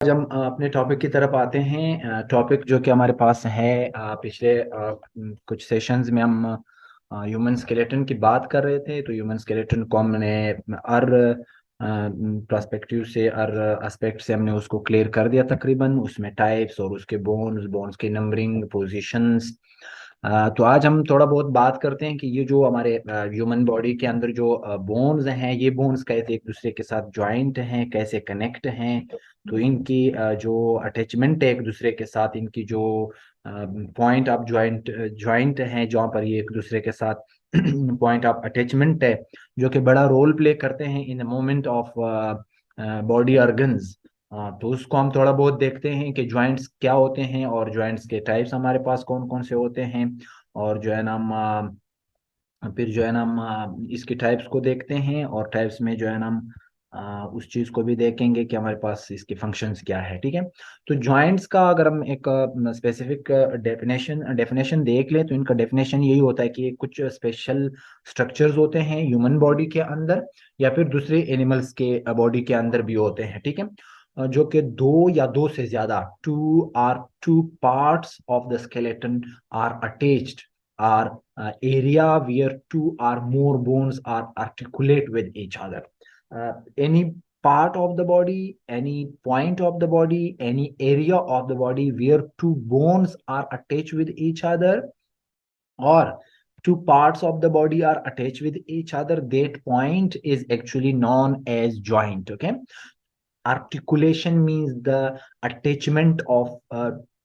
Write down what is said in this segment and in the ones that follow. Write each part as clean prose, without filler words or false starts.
हम अपने टॉपिक की तरफ आते हैं। टॉपिक जो कि हमारे पास है, पिछले कुछ सेशंस में हम ह्यूमन स्केलेटन की बात कर रहे थे। तो ह्यूमन स्केलेटन को हमने हर पर्सपेक्टिव से, हर एस्पेक्ट से हमने उसको क्लियर कर दिया तकरीबन। उसमें टाइप्स और उसके बोन्स, बोन्स की नंबरिंग, पोजीशंस। तो आज हम थोड़ा बहुत बात करते हैं कि ये जो हमारे ह्यूमन बॉडी के अंदर जो बोन्स हैं, ये बोन्स कैसे एक दूसरे के साथ ज्वाइंट हैं, कैसे कनेक्ट हैं। तो इनकी जो अटैचमेंट है एक दूसरे के साथ, इनकी जो पॉइंट ऑफ ज्वाइंट ज्वाइंट हैं जहाँ पर ये एक दूसरे के साथ पॉइंट ऑफ अटैचमेंट है, जो कि बड़ा रोल प्ले करते हैं in moment of body organs. तो उसको हम थोड़ा बहुत देखते हैं कि ज्वाइंट्स क्या होते हैं और ज्वाइंट्स के टाइप्स हमारे पास कौन कौन से होते हैं। और जो है ना हम फिर जो है ना हम इसके टाइप्स को देखते हैं, और टाइप्स में जो है ना हम उस चीज को भी देखेंगे कि हमारे पास इसके फंक्शंस क्या है। ठीक है। तो जॉइंट्स का अगर हम एक स्पेसिफिक डेफिनेशन देख लें, तो इनका डेफिनेशन यही होता है कि ये कुछ स्पेशल स्ट्रक्चर्स होते हैं ह्यूमन बॉडी के अंदर, या फिर दूसरे एनिमल्स के बॉडी के अंदर भी होते हैं। ठीक है। जो कि दो या दो से ज्यादा, two parts of the skeleton are attached, are area where two or more bones are articulate with each other. Any part of the body, any point of the body, any area of the body where two bones are attached with each other, or two parts of the body are attached with each other, that point is actually known as joint. Okay. Articulation means the attachment of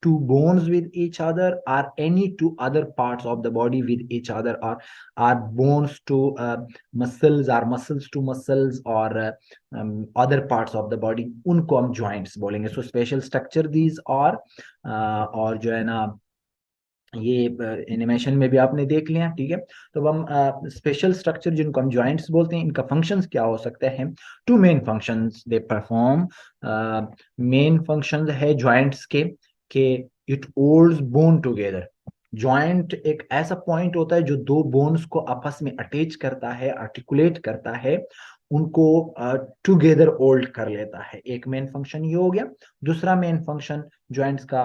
two bones with each other, or any two other parts of the body with each other, or bones to muscles, or muscles to muscles, or other parts of the body, उनको हम joints बोलेंगे। So special structure these are। और जो है ना, ये animation में भी आपने देख लिया। ठीक है। तो अब हम स्पेशल स्ट्रक्चर जिनको हम जॉइंट्स बोलते हैं, इनका फंक्शंस क्या हो सकते हैं। Two main functions they perform. Main functions है जॉइंट्स के it holds bone together. Joint एक ऐसा पॉइंट होता है जो दो बोन्स को आपस में अटैच करता है, आर्टिकुलेट करता है, उनको टुगेदर होल्ड कर लेता है। एक मेन फंक्शन ये हो गया। दूसरा मेन फंक्शन जॉइंट्स का,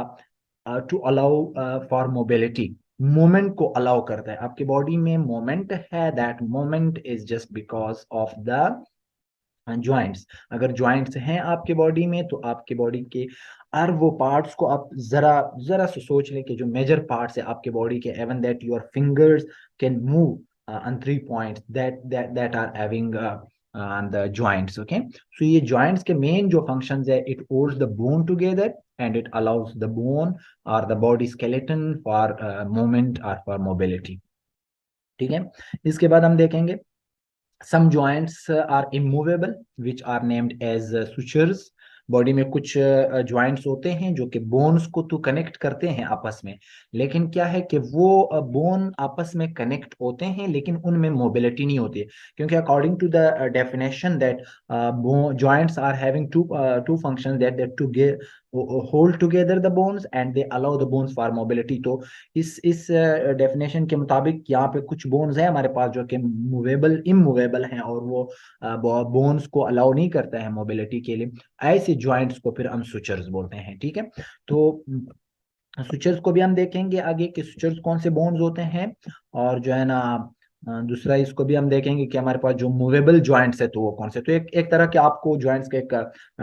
to allow for mobility, moment को अलाउ करता है। आपकी बॉडी में मोमेंट है, that moment is just because of the joints. अगर ज्वाइंट्स हैं आपके बॉडी में, तो आपके बॉडी के हर वो पार्ट्स को आप जरा जरा से सोच लें कि जो मेजर पार्ट्स है आपके बॉडी के, even that your fingers can move on 3 points that are having on the joints. Okay. So ये joints के main जो functions है, it holds the bone together and it allows the bone or the body skeleton for movement or for mobility. ठीक है। इसके बाद हम देखेंगे some joints are immovable which are named as sutures। Body में कुछ ज्वाइंट्स होते हैं जो कि बोन्स को तो कनेक्ट करते हैं आपस में, लेकिन क्या है कि वो बोन आपस में कनेक्ट होते हैं लेकिन उनमें मोबिलिटी नहीं होती है। क्योंकि according to the definition that joints are having two functions, that to hold together the bones and they allow the bones for mobility। तो इस डेफिनेशन के मुताबिक यहाँ पे कुछ बोन्स हैं हमारे पास जो कि मूवेबल इमूवेबल हैं, और वो बोन्स को अलाउ नहीं करता है मोबिलिटी के लिए। ऐसे ज्वाइंट्स को फिर हम सुचर्स बोलते हैं। ठीक है। तो सुचर्स को भी हम देखेंगे आगे कि सुचर्स कौन से बोन्स होते हैं। और जो है ना, दूसरा इसको भी हम देखेंगे कि हमारे पास जो मूवेबल ज्वाइंट्स है तो वो कौन से। तो एक तरह के आपको ज्वाइंट्स के एक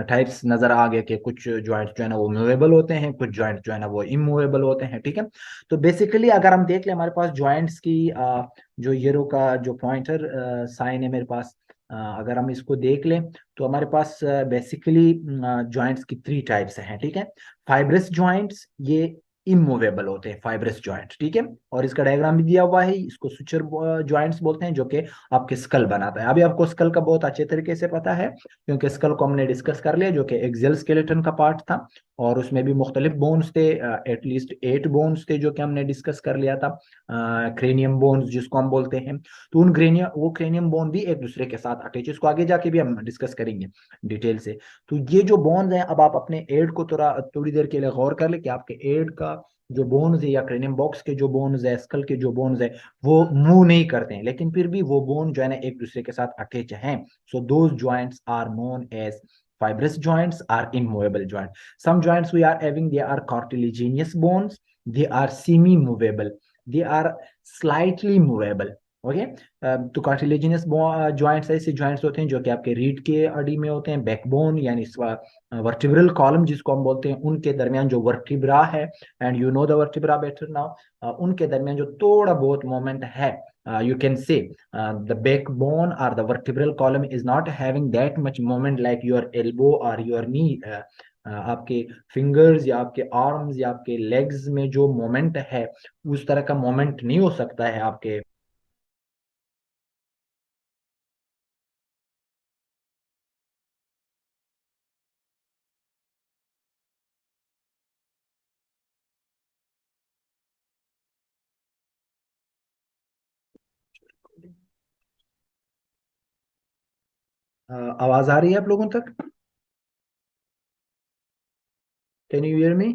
टाइप्स नजर आ गए कि कुछ ज्वाइंट्स जो है ना वो मूवेबल होते हैं, कुछ ज्वाइंट्स जो है ना वो इमूवेबल होते हैं। ठीक है। तो बेसिकली अगर हम देख लें हमारे पास ज्वाइंट्स की जो येरो का जो पॉइंटर साइन है मेरे पास, अगर हम इसको देख लें तो हमारे पास बेसिकली ज्वाइंट्स की 3 टाइप्स हैं। ठीक है। फाइब्रस ज्वाइंट्स, ये इमूवेबल होते हैं फाइब्रस ज्वाइंट। ठीक है। और इसका डायग्राम भी दिया हुआ है। इसको सुचर ज्वाइंट्स बोलते हैं, जो कि आपके स्कल बनाता है। अभी आपको स्कल का बहुत अच्छे तरीके से पता है, क्योंकि स्कल को हमने डिस्कस कर लिया, जो कि एक्सियल स्केलेटन का पार्ट था, और उसमें भी मुख्तलिफ बोन्स थे। एटलीस्ट 8 बोन्स थे जो कि हमने डिस्कस कर लिया था, क्रेनियम बोन्स जिसको हम बोलते हैं। तो वो क्रेनियम बोन भी एक दूसरे के साथ अटैच, इसको आगे जाके भी हम डिस्कस करेंगे डिटेल से। तो ये जो बोन्स हैं, अब आप अपने एड को थोड़ी देर के लिए गौर कर ले कि आपके एड का जो बोन्स है, या क्रेनियम बॉक्स के जो बोन्स है, स्कल के जो बोन्स है, वो मूव नहीं करते हैं, लेकिन फिर भी वो बोन जो है ना एक दूसरे के साथ अटैच हैं। So those joints are known as fibrous joints are immovable joint. Some joints we are having, they are cartilaginous bones, they are semi movable, they are slightly movable. Okay, तो cartilaginous joints ऐसे joints होते हैं जो कि आपके रीढ़ के अड़ी में होते हैं, बैकबोन यानी वर्टिब्रल कॉलम जिसको हम बोलते हैं, उनके दरमियान जो वर्टिब्रा है, and you know the vertebra better now, उनके दरमियान जो थोड़ा बहुत मोमेंट है, you can say the backbone or the vertebral column is not having that much moment like your elbow or your knee. आपके फिंगर्स या आपके आर्म्स या आपके लेग्स में जो मोमेंट है उस तरह का मोमेंट नहीं हो सकता है आपके। आवाज आ रही है आप लोगों तक? Can you hear me?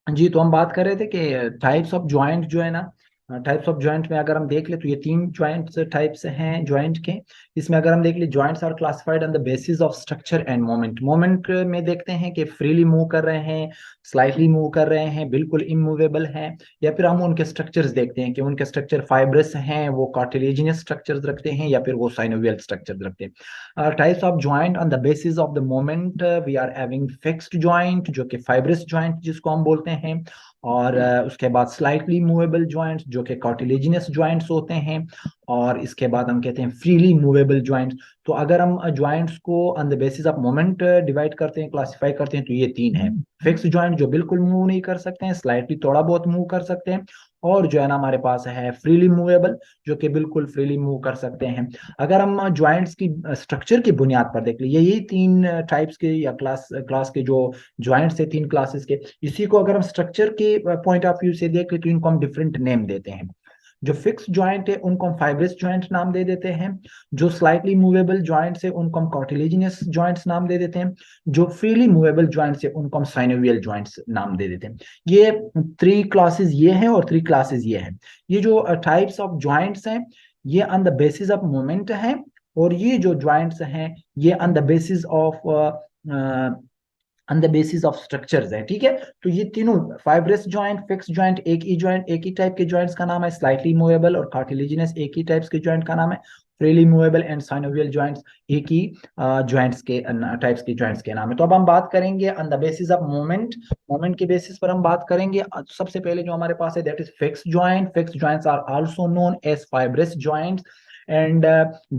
जी, तो हम बात कर रहे थे कि टाइप्स ऑफ जॉइंट जो है ना, टाइप्स ऑफ जॉइंट में अगर हम देख ले तो ये तीन जॉइंट टाइप्स हैं जॉइंट के। इसमें अगर हम देख ले, joints are classified on the basis of structure and moment. Moment में देखते हैं कि फ्रीली मूव कर रहे हैं, स्लाइटली मूव कर रहे हैं, बिल्कुल इमूवेबल हैं, या फिर हम उनके स्ट्रक्चर्स देखते हैं कि उनके स्ट्रक्चर फाइब्रस हैं, वो कार्टिलेजिनस स्ट्रक्चर्स रखते हैं, या फिर वो साइनोवियल स्ट्रक्चर्स रखते हैं। Types of joint on the basis of the moment, we are having fixed joint जो कि फाइब्रस जॉइंट जिसको हम बोलते हैं, और उसके बाद स्लाइटली मूवेबल जॉइंट्स जो कि कार्टिलेजिनस जॉइंट्स होते हैं, और इसके बाद हम कहते हैं फ्रीली मूवेबल जॉइंट्स। तो अगर हम जॉइंट्स को on the basis of moment divide करते हैं, क्लासिफाई करते हैं, तो ये तीन है। फिक्स जॉइंट जो बिल्कुल मूव नहीं कर सकते हैं, स्लाइटली थोड़ा बहुत मूव कर सकते हैं, और जो है ना हमारे पास है फ्रीली मूवेबल जो कि बिल्कुल फ्रीली मूव कर सकते हैं। अगर हम जॉइंट्स की स्ट्रक्चर की बुनियाद पर देख ले, यही तीन टाइप्स के या क्लास क्लास के जो जॉइंट्स है, तीन क्लासेस के, इसी को अगर हम स्ट्रक्चर के पॉइंट ऑफ व्यू से देख ले तो इनको हम डिफरेंट नेम देते हैं। जो फिक्स जॉइंट है उनको हम फाइब्रस जॉइंट नाम दे देते हैं, जो स्लाइटली मूवेबल जॉइंट्स है उनको हम कार्टिलेजिनस जॉइंट्स नाम दे देते हैं, जो फ्रीली मूवेबल जॉइंट्स है उनको हम साइनोवियल जॉइंट्स नाम दे देते हैं। ये थ्री क्लासेस ये हैं और थ्री क्लासेस ये हैं। ये जो टाइप्स ऑफ जॉइंट्स हैं ये on the basis of moment है, और ये जो जॉइंट्स हैं ये on the basis of on the basis of structures है। ठीक है, तो ये तीनों फाइब्रस जॉइंट, फिक्स जॉइंट एक ही टाइप के जॉइंट्स का नाम है, स्लाइटली मूवेबल और कार्टिलेजिनस एक ही टाइप्स के जॉइंट का नाम है, freely movable and synovial joints एक ही जॉइंट्स के टाइप्स के जॉइंट्स के नाम है। तो अब हम बात करेंगे on the basis of moment. Moment के बेसिस पर हम बात करेंगे। सबसे पहले जो हमारे पास है that is fix joint. Fix joints are also known as fibrous joints, and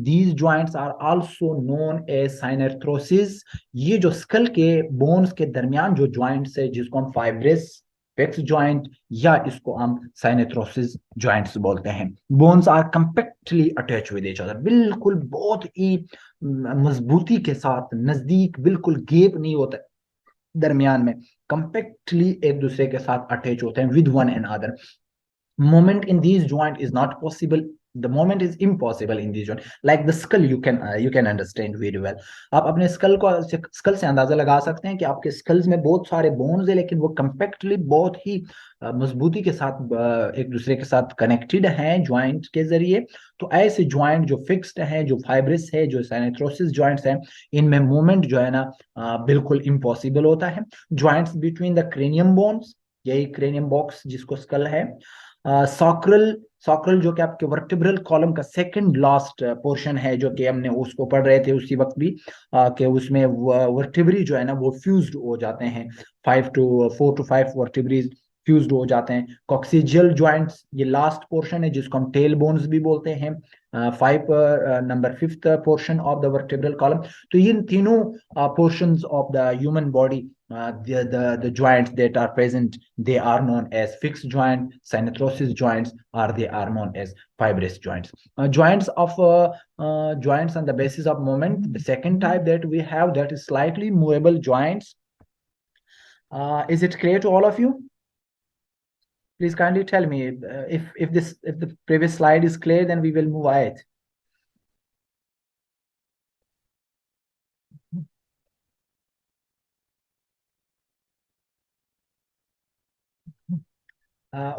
these joints are also known as synarthrosis। ये जो स्कल के बोन्स के दरमियान जो जॉइंट्स है जिसको हम फाइब्रस फिक्स जॉइंट या इसको हम साइनेथ्रोसिस जॉइंट्स बोलते हैं। Bones are compactly attach with each other, बिल्कुल बहुत ही मजबूती के साथ नजदीक, बिल्कुल गैप नहीं होता दरमियान में, कंपैक्टली एक दूसरे के साथ अटैच होते हैं with one and other. Movement in these joint is not possible, the movement is impossible in these joint, like the skull you can understand very well। आप अपने स्कल से अंदाजा लगा सकते हैं कि आपके स्कल्स में बहुत सारे बोन्स है, लेकिन वो कंपैक्टली बहुत ही मजबूती के साथ एक दूसरे के साथ कनेक्टेड हैं ज्वाइंट के जरिए। तो ऐसे ज्वाइंट जो फिक्स्ड है, जो फाइब्रस है, जो साइनेथ्रोसिस जॉइंट्स हैं, इनमें मूवमेंट जो है ना बिल्कुल इम्पॉसिबल होता है। Joints between the cranium bones, यही क्रेनियम बॉक्स जिसको स्कल है, सॉक्रल सॉक्रल जो कि आपके वर्टिब्रल कॉलम का सेकंड लास्ट पोर्शन है, जो कि हमने उसको पढ़ रहे थे उसी वक्त भी, कि उसमें वर्टिब्री जो है ना वो फ्यूज्ड हो जाते हैं, 4 to 5 वर्टिब्रीज फ्यूज्ड हो जाते हैं। कॉक्सिजियल जॉइंट्स ये लास्ट पोर्शन है जिसको हम टेल बोन्स भी बोलते हैं। Five number fifth portion of the vertebral column. तो इन तीनों portions of the human body, the joints that are present, they are known as fixed joint, synethrosis joints, or they are known as fibrous joints. Joints on the basis of moment. The second type that we have, that is slightly movable joints. Is it clear to all of you? Please kindly tell me if the previous slide is clear, then we will move ahead.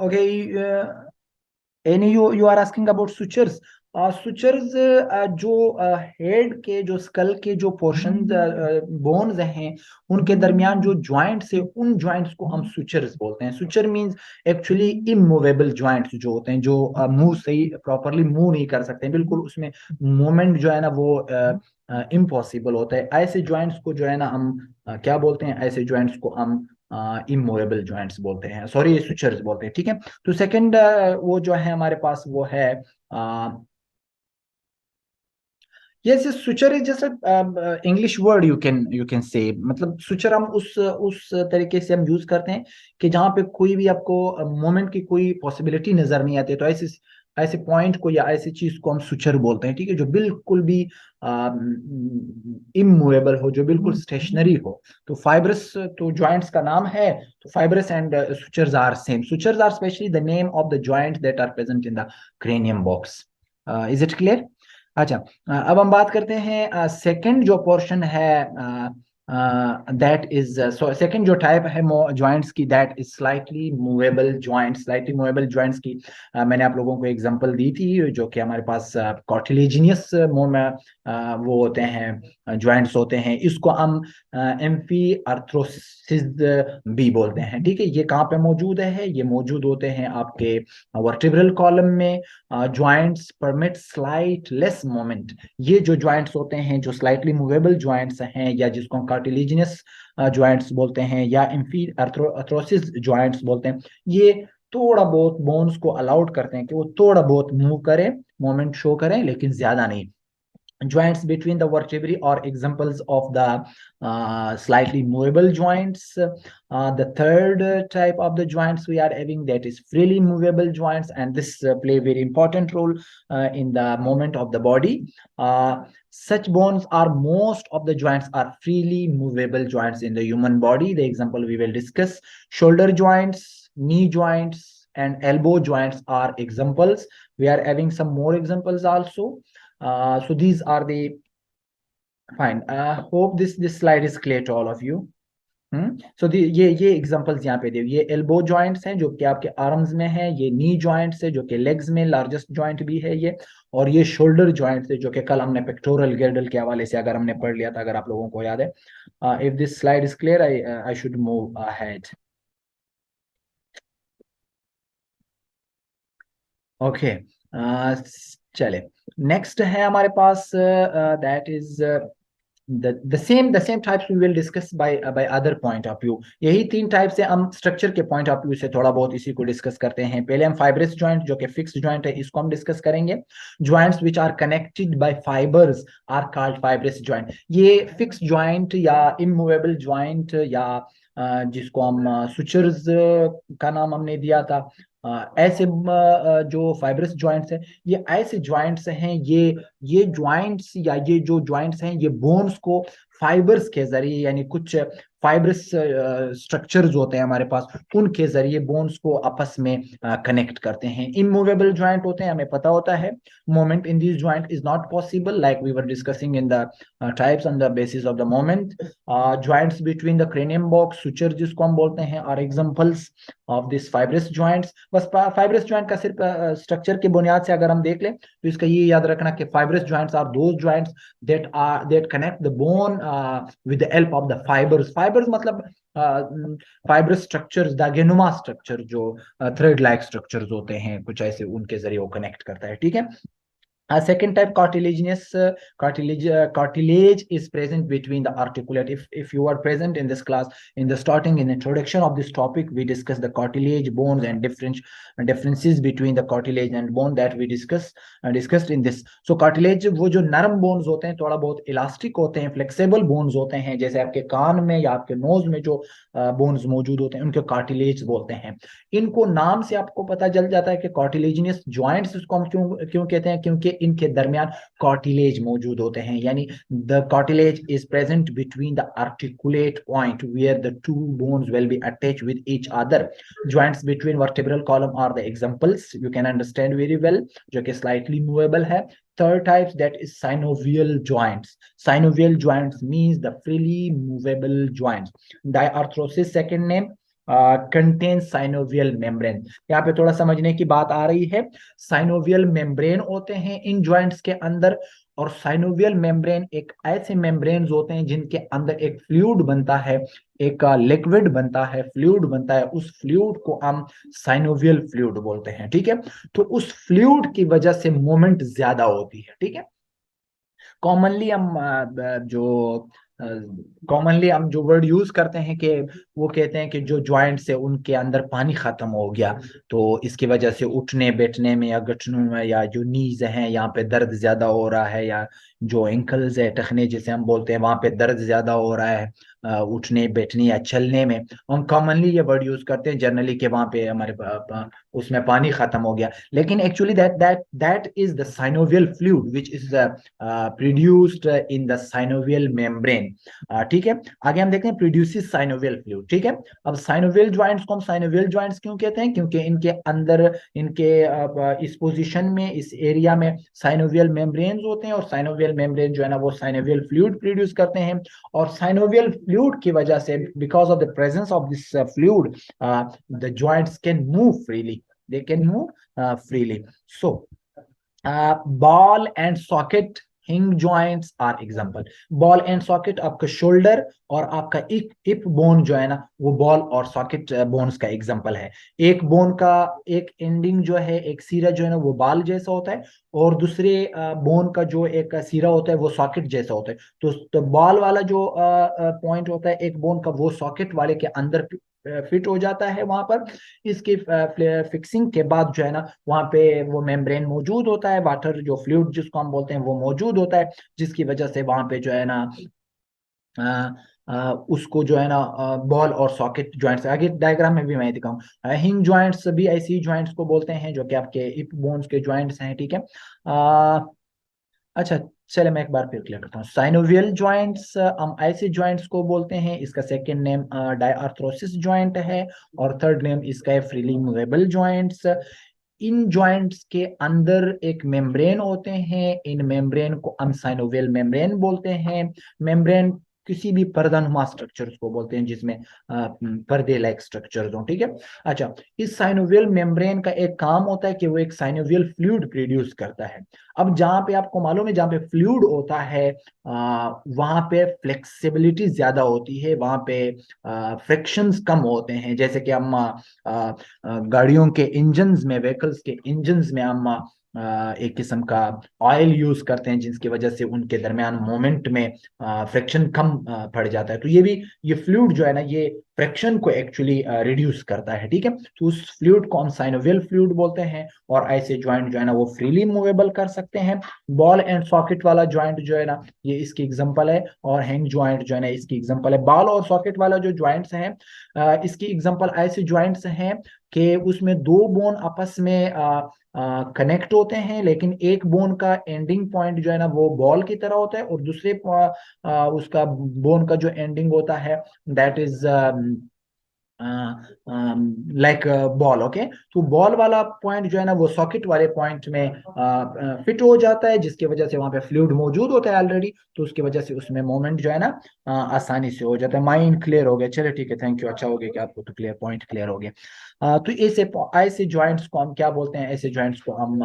Okay, any you are asking about sutures. Sutures जो head के, जो school के जो portion bones हैं, उनके दरमियान जो joints है, उन ज्वाइंट्स को हम सुचर्स बोलते हैं। Suture means actually immovable joints जो होते हैं, जो मूव सही प्रॉपरली मूव नहीं कर सकते हैं, बिल्कुल उसमें मूवमेंट जो है ना वो इम्पॉसिबल होता है। ऐसे ज्वाइंट्स को जो है ना हम क्या बोलते हैं, ऐसे ज्वाइंट्स को हम इमूवेबल ज्वाइंट्स बोलते हैं, सॉरी सुचर्स बोलते हैं। ठीक है, तो सेकंड वो जो है हमारे पास वो है yes, suture is just English word, you can say, मतलब सुचर हम उस तरीके से हम यूज करते हैं कि जहां पे कोई भी आपको मोमेंट की कोई पॉसिबिलिटी नजर नहीं आती, तो ऐसे ऐसे पॉइंट को या ऐसी चीज को हम सुचर बोलते हैं। ठीक है, जो बिल्कुल भी इमूवेबल हो, जो बिल्कुल स्टेशनरी हो। तो फाइब्रस तो ज्वाइंट्स का नाम है, तो fibrous and sutures are same. Sutures are specially the name of the joint that are present in the cranium box. Is it clear? अच्छा, अब हम बात करते हैं सेकंड जो पोर्शन है, दैट इज सेकंड जो टाइप है ज्वाइंट्स की, that is slightly movable joints. Slightly movable joints की मैंने आप लोगों को एग्जांपल दी थी, जो कि हमारे पास कार्टिलेजिनियस वो होते हैं, ज्वाइंट्स होते हैं। इसको हम एम्फी अर्थ्रोसिस भी बोलते हैं। ठीक है, ये कहाँ पे मौजूद है? ये मौजूद होते हैं आपके वर्टिब्रल कॉलम में। Joints permit slight less moment. ये जो ज्वाइंट्स होते हैं, जो स्लाइटली मूवेबल ज्वाइंट्स हैं, या जिसको हम कार्टिलेजिनस ज्वाइंट्स बोलते हैं, या अर्थ्रोसिस ज्वाइंट्स बोलते हैं, ये थोड़ा बहुत बोन्स को अलाउड करते हैं कि वो थोड़ा बहुत मूव करें, मोमेंट शो करें, लेकिन ज्यादा नहीं। Joints between the vertebrae are examples of the slightly movable joints. The third type of the joints we are having, that is freely movable joints, and this play a very important role in the movement of the body. Such bones are, most of the joints are freely movable joints in the human body. The example we will discuss: shoulder joints, knee joints, and elbow joints are examples. We are having some more examples also. So these are the fine. Hope this slide is clear to all of you. So ये examples यहाँ पे दे, ये elbow joints हैं जो कि आपके arms में है, ये नी जॉइंट्स है जो कि लेग्स में लार्जेस्ट जॉइंट भी है ये, और ये शोल्डर जॉइंट्स है जो कि कल हमने पेक्टोरल गिर्डल के हवाले से अगर हमने पढ़ लिया था, अगर आप लोगों को याद है। If this slide is clear, I should move ahead. Okay, चले, नेक्स्ट है हमारे पास, that is the same types we will discuss by other point of view. यही तीन टाइप से हम स्ट्रक्चर के पॉइंट ऑफ व्यू से थोड़ा बहुत इसी को डिस्कस करते हैं। पहले हम फाइब्रस जॉइंट जो कि फिक्स्ड जॉइंट है, इसको हम डिस्कस करेंगे। Joints which are connected by fibres are called fibrous joint. ये फिक्स्ड जॉइंट या इमूवेबल जॉइंट, या जिसको हम सुचर्स का नाम हमने दिया था, ऐसे जो फाइब्रस जॉइंट्स हैं, ये ऐसे जॉइंट्स हैं, ये जॉइंट्स या ये जो जॉइंट्स हैं, ये बोन्स को फाइबर्स के जरिए, यानी कुछ फाइब्रस स्ट्रक्चर्स होते हैं हमारे पास, उनके जरिए बोन्स को आपस में कनेक्ट करते हैं। इमूवेबल जॉइंट होते हैं, हमें पता होता है moment in this joint is not possible, like we were discussing in the types on the basis of the moment. Joints between the cranium box, suture जिसको हम बोलते हैं, are examples of this fibrous joints. बस fibrous joint का सिर्फ structure की बुनियाद से अगर हम देख लें, तो इसका ये याद रखना कि fibrous joints are those joints that connect the bone with the help of the fibers. Fibers मतलब fibrous structures, दागेनुमा स्ट्रक्चर, जो थ्रेड लाइक स्ट्रक्चर्स होते हैं कुछ ऐसे, उनके जरिए वो कनेक्ट करता है। ठीक है, Second type, cartilaginous cartilage is present between the articulate. If you are present in this class, in the starting, in introduction of this topic, we discussed the cartilage, bones, and differences between the cartilage and bone that we discussed in this. So cartilage वो जो नरम bones होते हैं, थोड़ा बहुत elastic होते हैं, flexible bones होते हैं, जैसे आपके कान में या आपके नोज में जो बोन्स मौजूद होते हैं उनको कार्टिलेज बोलते हैं। इनको नाम से आपको पता चल जाता है कि कार्टिलेजिनस ज्वाइंट्स इसको हम क्यों क्यों कहते हैं, क्योंकि इनके दरमियान कार्टिलेज मौजूद होते हैं, यानी the cartilage is present between the articulate point where the two bones will be attached with each other. Joints between vertebral column are the examples, you can understand very well, जो कि slightly movable है। Third types, that is synovial joints. Synovial joints means the freely movable joints. Diarthrosis second name, contains synovial membrane. यहाँ पे थोड़ा समझने की बात आ रही है। साइनोवियल मेम्ब्रेन होते हैं इन जॉइंट्स के अंदर, और साइनोवियल मेम्ब्रेन एक ऐसे मेम्ब्रेन होते हैं जिनके अंदर एक फ्लूइड बनता है, एक लिक्विड बनता है, फ्लूइड बनता है। उस फ्लूइड को हम साइनोवियल फ्लूइड बोलते हैं, ठीक है। तो उस फ्लूइड की वजह से मूवमेंट ज्यादा होती है, ठीक है। कॉमनली हम जो कॉमनली हम जो वर्ड यूज करते हैं कि वो कहते हैं कि जो जॉइंट्स है उनके अंदर पानी खत्म हो गया, तो इसकी वजह से उठने बैठने में या घुटनों में या जो नीज है यहाँ पे दर्द ज्यादा हो रहा है, या जो एंकल्स है, टखने जिसे हम बोलते हैं, वहां पे दर्द ज्यादा हो रहा है उठने बैठने या चलने में। हम कॉमनली ये वर्ड यूज करते हैं जनरली कि वहां पे हमारे उसमें पानी खत्म हो गया, लेकिन actually that is the synovial fluid which is produced in the synovial membrane, ठीक है। आगे हम देखते हैं प्रोड्यूसेस साइनोवियल फ्लूइड, ठीक है। अब साइनोवियल ज्वाइंट्स को हम साइनोवियल ज्वाइंट्स क्यों कहते हैं, क्योंकि इनके अंदर इनके इस पोजीशन में, इस एरिया में साइनोवियल मेम्ब्रेन्स होते हैं, और साइनोवियल मेम्ब्रेन जो है ना वो साइनोवियल फ्लूइड प्रोड्यूस करते हैं। और साइनोवियल फ्लूइड की वजह से, because of the presence of this fluid, the joints can move freely, they can move freely. So ball and socket hinge joints are example. Ball and socket, आपका shoulder और आपका इप बोन जो है ना वो बॉल और सॉकेट बोन्स का एग्जांपल है। एक बोन का एक एंडिंग जो है, एक सिरा जो है ना वो बाल जैसा होता है, और दूसरे बोन का जो एक सिरा होता है वो सॉकेट जैसा होता है। तो बॉल वाला जो पॉइंट होता है एक बोन का, वो सॉकेट वाले के अंदर फिट हो जाता है वहां पर। इसकी फिक्सिंग के बाद जो है ना वहां पे वो मेम्ब्रेन मौजूद होता है, वाटर जो फ्लूइड जिसको हम बोलते हैं वो मौजूद होता है, जिसकी वजह से वहां पे जो है ना उसको जो है ना बॉल और सॉकेट जॉइंट्स, आगे डायग्राम में भी मैं दिखाऊं। हिंग जॉइंट्स भी ऐसी जॉइंट्स को बोलते हैं जो कि आपके इप बोन्स के जॉइंट्स हैं, ठीक है। अच्छा, चले मैं एक बार फिर क्लियर करता हूँ। साइनोवियल जॉइंट्स हम ऐसे जॉइंट्स को बोलते हैं, इसका सेकंड नेम डायआर्थ्रोसिस जॉइंट है, और थर्ड नेम इसका है फ्रीली मूवेबल जॉइंट्स। इन जॉइंट्स के अंदर एक मेम्ब्रेन होते हैं, इन मेम्ब्रेन को हम साइनोवियल मेम्ब्रेन बोलते हैं। मेम्ब्रेन किसी भी पर्दानुमा स्ट्रक्चर्स को बोलते हैं जिसमें पर्दे लाइक स्ट्रक्चर्स हो, ठीक है। अच्छा, इस साइनोवियल मेम्ब्रेन का एक काम होता है कि वो एक साइनोवियल फ्लूइड प्रोड्यूस करता है। अब जहां पे आपको मालूम है, जहां पे फ्लूइड होता है वहां पे फ्लेक्सिबिलिटी ज्यादा होती है, वहां पे फ्रिक्शंस कम होते हैं। जैसे कि हम गाड़ियों के इंजन्स में, व्हीकल्स के इंजन्स में हम एक किस्म का ऑयल यूज करते हैं, जिसकी वजह से उनके दरमियान मोमेंट में फ्रिक्शन कम पड़ जाता है। तो ये फ्लूइड जो है ना ये फ्रिक्शन को एक्चुअली रिड्यूस करता है, ठीक है। तो उस फ्लूइड को हम साइनोवियल फ्लूइड बोलते हैं, और ऐसे ज्वाइंट जो है ना वो फ्रीली मूवेबल कर सकते हैं। बॉल एंड सॉकेट वाला ज्वाइंट जो है ना ये इसकी एग्जांपल है, और हैंग ज्वाइंट जो है ना इसकी एग्जांपल है। बॉल और सॉकेट वाला जो ज्वाइंट्स हैं इसकी एग्जांपल ऐसे ज्वाइंट्स हैं कि उसमें दो बोन आपस में कनेक्ट होते हैं, लेकिन एक बोन का एंडिंग पॉइंट जो है ना वो बॉल की तरह होता है, और दूसरे उसका बोन का जो एंडिंग होता है that is like ball, okay. तो बॉल वाला पॉइंट जो है ना वो सॉकेट वाले पॉइंट में फिट हो जाता है, जिसकी वजह से वहां पे फ्लूइड मौजूद होता है ऑलरेडी, तो उसकी वजह से उसमें मोमेंट जो है ना आसानी से हो जाता है। माइंड क्लियर हो गया, चलिए ठीक है, थैंक यू, अच्छा हो गया कि आपको तो क्लियर पॉइंट क्लियर हो गया। तो ऐसे ऐसे ज्वाइंट्स को हम क्या बोलते हैं, ऐसे ज्वाइंट्स को हम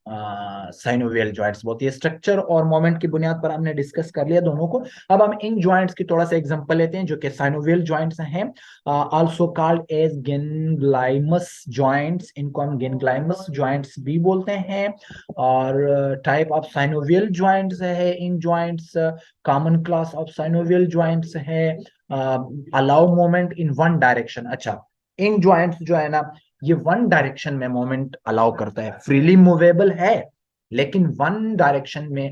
साइनोवियल जॉइंट्स बोलती है। स्ट्रक्चर और मोमेंट की बुनियाद पर हमने डिस्कस कर लिया दोनों को। अब हम इन जॉइंट्स की थोड़ा सा एग्जांपल लेते हैं जो कि साइनोवियल जॉइंट्स हैं, आल्सो कॉल्ड एज गेनग्लाइमस जॉइंट्स। इनको हम गेनग्लाइमस जॉइंट्स भी बोलते हैं। और टाइप ऑफ साइनोवियल जॉइंट्स है इन joints, common class of synovial joints है allow moment in one direction. अच्छा, इन जॉइंट्स जो है ना, ये वन डायरेक्शन में मोमेंट अलाउ करता है, फ्रीली मूवेबल है लेकिन वन डायरेक्शन में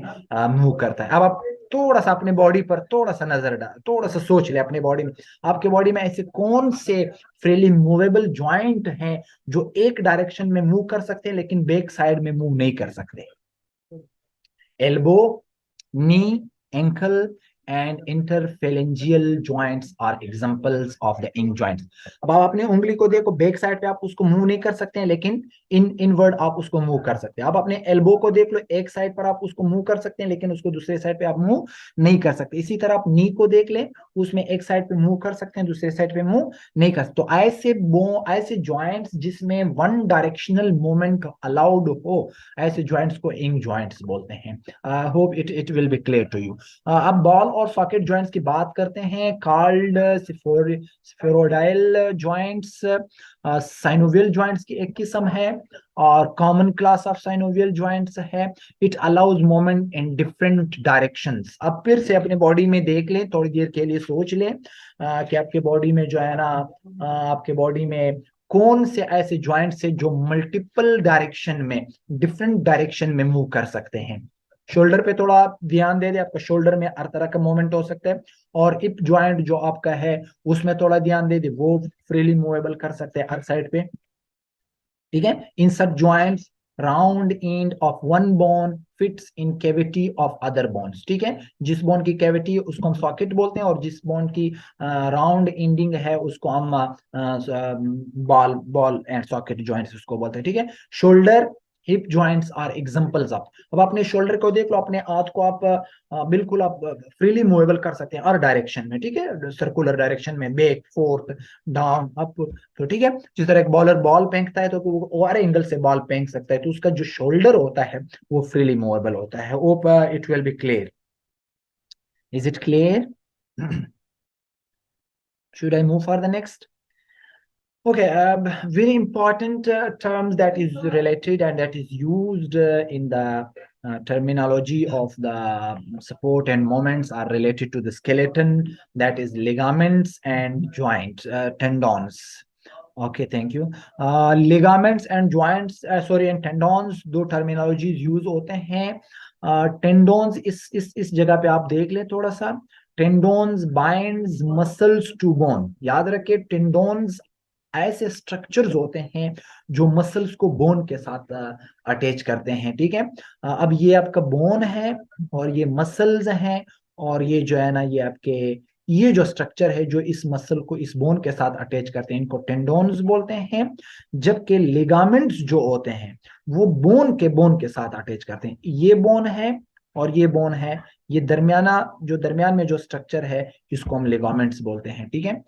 मूव करता है। अब आप थोड़ा सा अपने बॉडी पर थोड़ा सा नजर डाल, थोड़ा सा सोच ले अपने बॉडी में, आपके बॉडी में ऐसे कौन से फ्रीली मूवेबल जॉइंट हैं जो एक डायरेक्शन में मूव कर सकते हैं लेकिन बैक साइड में मूव नहीं कर सकते? Elbow, knee, ankle and interphalangeal joints are examples of the in joints। अब आप अपनी उंगली को देखो, बैक साइड पे आप उसको मूव नहीं कर सकते हैं लेकिन इनवर्ड आप उसको मूव कर सकते हैं। आप अपने एल्बो को देख लो, एक साइड पर आप उसको मूव कर सकते हैं लेकिन उसको दूसरे साइड पे आप मूव नहीं कर सकते। इसी तरह आप नी को देख ले, उसमें एक साइड पे मूव कर सकते हैं, दूसरे साइड पे मूव नहीं कर सकते। तो ऐसे जॉइंट्स जिसमें वन डायरेक्शनल मूवमेंट अलाउड हो, ऐसे जॉइंट्स को इंग जॉइंट्स बोलते हैं। Hope it will be clear to you. अब बॉल और सॉकेट जॉइंट्स की बात करते हैं, called spheroidal joints. Synovial joints की एक किस्म है और common class of synovial joints है। It allows moment in different directions. अब फिर से अपने बॉडी में देख लें, थोड़ी देर के लिए सोच लें कि आपके बॉडी में जो है ना, आपके बॉडी में कौन से ऐसे जॉइंट्स है जो मल्टीपल डायरेक्शन में, डिफरेंट डायरेक्शन में मूव कर सकते हैं। शोल्डर पे थोड़ा आप ध्यान दे दे, आपका शोल्डर में हर तरह का मूवमेंट हो सकता है। और हिप ज्वाइंट जो आपका है उसमें थोड़ा ध्यान दे दे, वो फ्रीली मूवेबल कर सकते हैं हर साइड पे, ठीक है। इन सब joints round end of one bone fits in cavity of other bones, ठीक है। जिस बोन की कैविटी है उसको हम सॉकेट बोलते हैं और जिस बोन की राउंड एंडिंग है उसको हम ball ball and socket joints उसको बोलते हैं, ठीक है। Shoulder hip joints are examples of. अब अपने शोल्डर को देख लो, अपने हाथ को आप बिल्कुल आप फ्रीली मूवेबल कर सकते हैं हर डायरेक्शन में, ठीक है, सर्कुलर डायरेक्शन में, बैक फोर्थ डाउन अप। तो ठीक है, जिस तरह एक बॉलर बॉल फेंकता है तो वो हर एंगल से बॉल फेंक सकता है, तो उसका जो शोल्डर होता है वो फ्रीली मूवेबल होता है। Hope it will be clear. Is it clear? should I move for the next? Okay, very important terms that is related and that is used in the terminology of the support and moments are related to the skeleton, that is ligaments and joint, tendons. Okay, thank you. Ligaments and joints, sorry, and tendons, दो terminologies use होते हैं। tendons इस जगह पे आप देख लें थोड़ा सा। tendons binds muscles to bone। याद रखिए, tendons ऐसे स्ट्रक्चर्स होते हैं जो मसल्स को बोन के साथ अटैच करते हैं, ठीक है। अब ये आपका बोन है और ये मसल्स हैं और ये जो है ना, ये आपके ये जो स्ट्रक्चर है जो इस मसल को इस बोन के साथ अटैच करते हैं, इनको टेंडोन्स बोलते हैं। जबकि लिगामेंट्स जो होते हैं वो बोन के साथ अटैच करते हैं। ये बोन है और ये बोन है, ये दरमियाना जो दरमियान में जो स्ट्रक्चर है इसको हम लिगामेंट्स बोलते हैं, ठीक है।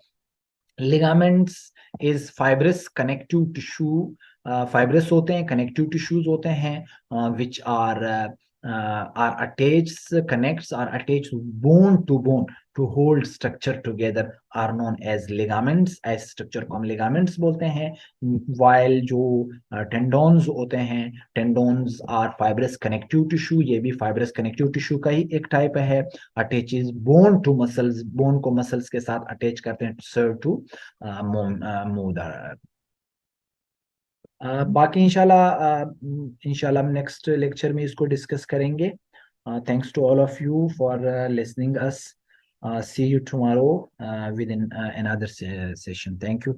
Ligaments is fibrous connective tissue. Fibrous होते हैं, कनेक्टिव टिश्यूज होते हैं which are attached, connects are attached bone to bone to hold structure together are known as ligaments। ऐसे स्ट्रक्चर को हम ligaments बोलते हैं। while जो tendons होते हैं, tendons are fibrous connective tissue, ये भी fibrous connective tissue का ही एक टाइप है। attaches bone to muscles, bone को muscles के साथ attach करते हैं to serve to move the बाकी इंशाल्लाह हम नेक्स्ट लेक्चर में इसको डिस्कस करेंगे। Thanks to all of you for listening us. See you tomorrow with in another session. Thank you.